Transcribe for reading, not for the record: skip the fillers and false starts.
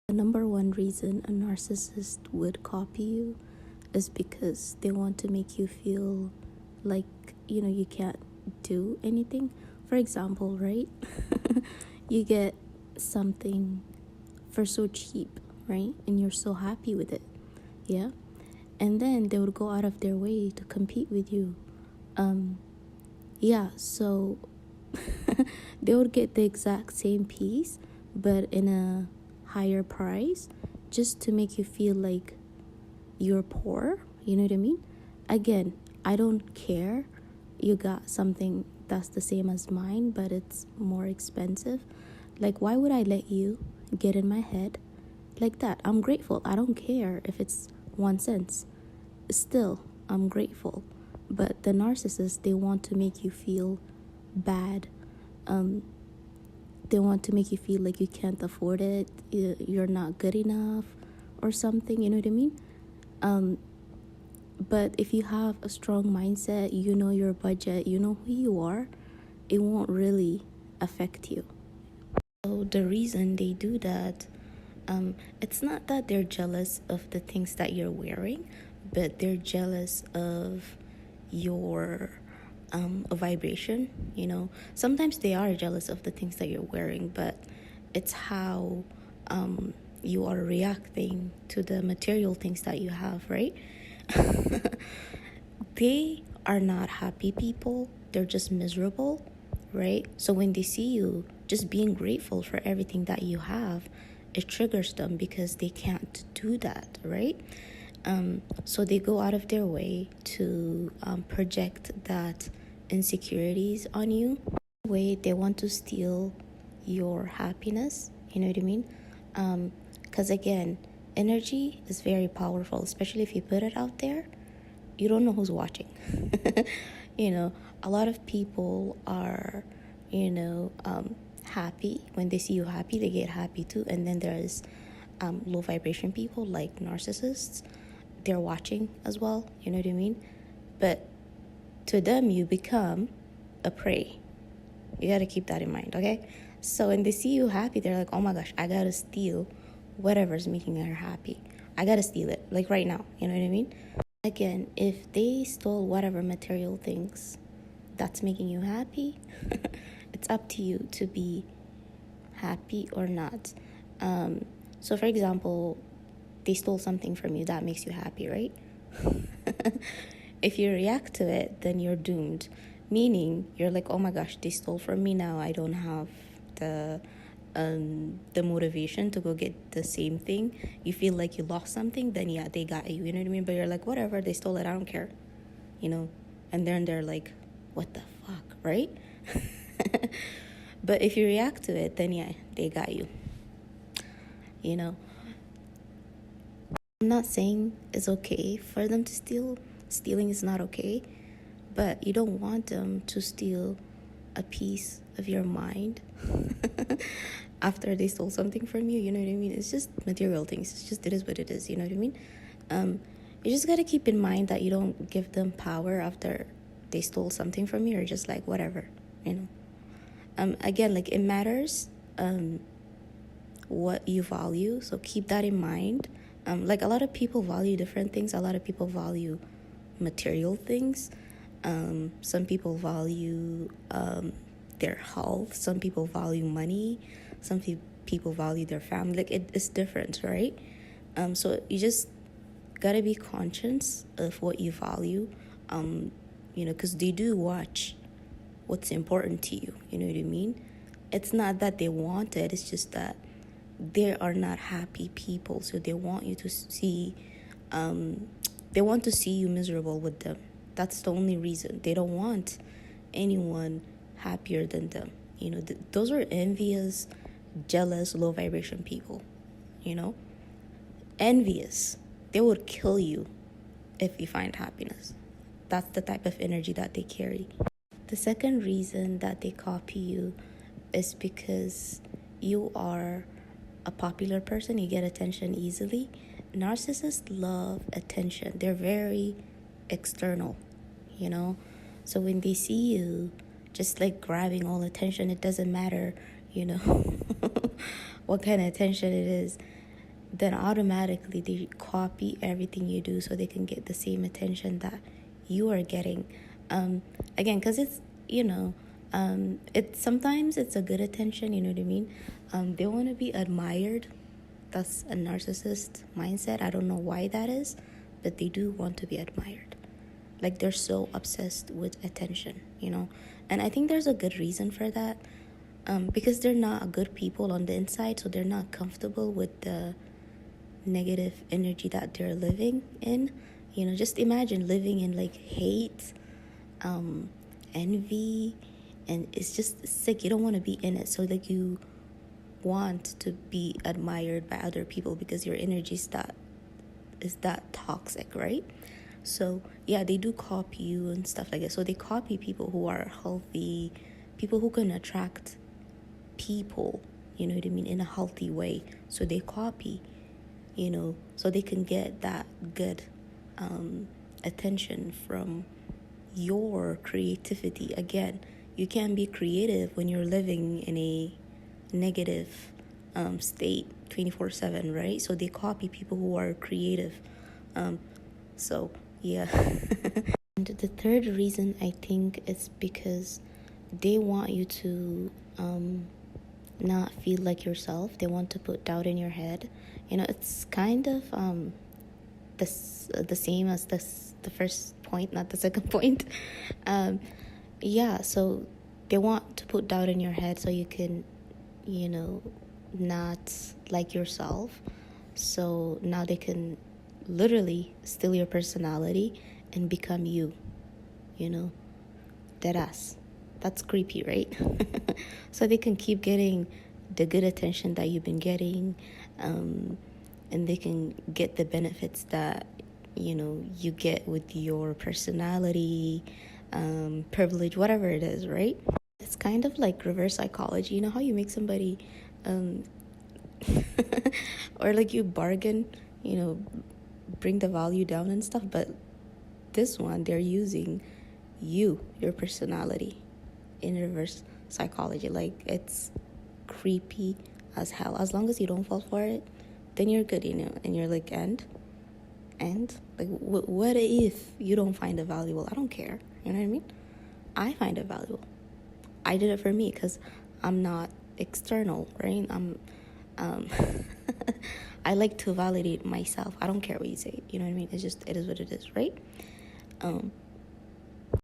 The number one reason a narcissist would copy you is because they want to make you feel like, you can't do anything. For example, right? You get something for so cheap, right? And you're so happy with it. Yeah. And then they would go out of their way to compete with you. Yeah, so they would get the exact same piece, but in a higher price, just to make you feel like you're poor. You know what I mean? Again, I don't care. You got something that's the same as mine, but it's more expensive. Like, why would I let you get in my head like that? I'm grateful. I don't care if it's 1 cent. Still, I'm grateful. But the narcissists, they want to make you feel bad. They want to make you feel like you can't afford it, you're not good enough or something. You know what I mean? But if you have a strong mindset, you know your budget, you know who you are, it won't really affect you. So the reason they do that, it's not that they're jealous of the things that you're wearing, but they're jealous of your a vibration. Sometimes they are jealous of the things that you're wearing, but it's how you are reacting to the material things that you have, right? They are not happy people, they're just miserable, right? So when they see you just being grateful for everything that you have, it triggers them because they can't do that, right? So they go out of their way to project that insecurities on you. Way they want to steal your happiness. You know what I mean? Because again, energy is very powerful, especially if you put it out there. You don't know who's watching. A lot of people are, happy. When they see you happy, they get happy too. And then there's low vibration people like narcissists. They're watching as well. You know what I mean? But to them, you become a prey. You got to keep that in mind, okay? So when they see you happy, they're like, oh my gosh, I got to steal whatever's making her happy. I got to steal it, like right now. You know what I mean? Again, if they stole whatever material things that's making you happy, it's up to you to be happy or not. So for example, they stole something from you that makes you happy, right? If you react to it, then you're doomed. Meaning, you're like, oh my gosh, they stole from me now. I don't have the motivation to go get the same thing. You feel like you lost something, then yeah, they got you. You know what I mean? But you're like, whatever, they stole it. I don't care. And then they're like, what the fuck, right? But if you react to it, then yeah, they got you. I'm not saying it's okay for them to steal. Stealing is not okay, but you don't want them to steal a piece of your mind after they stole something from you. You know what I mean? It's just material things. It is what it is. You know what I mean? You just gotta keep in mind that you don't give them power after they stole something from you, or just like whatever. Again, like it matters what you value, so keep that in mind. Like a lot of people value different things. A lot of people value material things. Some people value their health. Some people value money. Some people value their family. Like it's different, right? So you just gotta be conscious of what you value. Because they do watch what's important to you. You know what I mean? It's not that they want it. It's just that they are not happy people, so they want you to see. They want to see you miserable with them. That's the only reason. They don't want anyone happier than them. Those are envious, jealous, low vibration people. Envious. They would kill you if you find happiness. That's the type of energy that they carry. The second reason that they copy you is because you are a popular person. You get attention easily. Narcissists love attention. They're very external, So when they see you just like grabbing all attention, it doesn't matter, what kind of attention it is. then automatically they copy everything you do so they can get the same attention that you are getting. Again, because it's, it's sometimes it's a good attention, you know what I mean? They want to be admired. That's a narcissist mindset. I don't know why that is, but they do want to be admired. Like, they're so obsessed with attention, and I think there's a good reason for that. Because they're not good people on the inside, so they're not comfortable with the negative energy that they're living in. Just imagine living in like hate, envy, and it's just sick. You don't want to be in it, so like you want to be admired by other people because your energy is that toxic, right? So yeah, they do copy you and stuff like that. So they copy people who are healthy, people who can attract people, you know what I mean, in a healthy way. So they copy, so they can get that good attention from your creativity. Again, you can't be creative when you're living in a negative state 24/7, right? So they copy people who are creative. So yeah. And the third reason, I think, is because they want you to not feel like yourself. They want to put doubt in your head. It's kind of the same as the first point, not the second point. So they want to put doubt in your head so you can, not like yourself. So now they can literally steal your personality and become you, deadass. That's creepy, right? So they can keep getting the good attention that you've been getting, and they can get the benefits that, you get with your personality, privilege, whatever it is, right? It's kind of like reverse psychology. You know how you make somebody, or like you bargain, bring the value down and stuff, but this one, they're using your personality in reverse psychology. Like, it's creepy as hell. As long as you don't fall for it, then you're good, and you're like, and like, what if you don't find it valuable? I don't care, you know what I mean? I find it valuable. I did it for me because I'm not external, right? I like to validate myself. I don't care what you say, you know what I mean? It is what it is, right?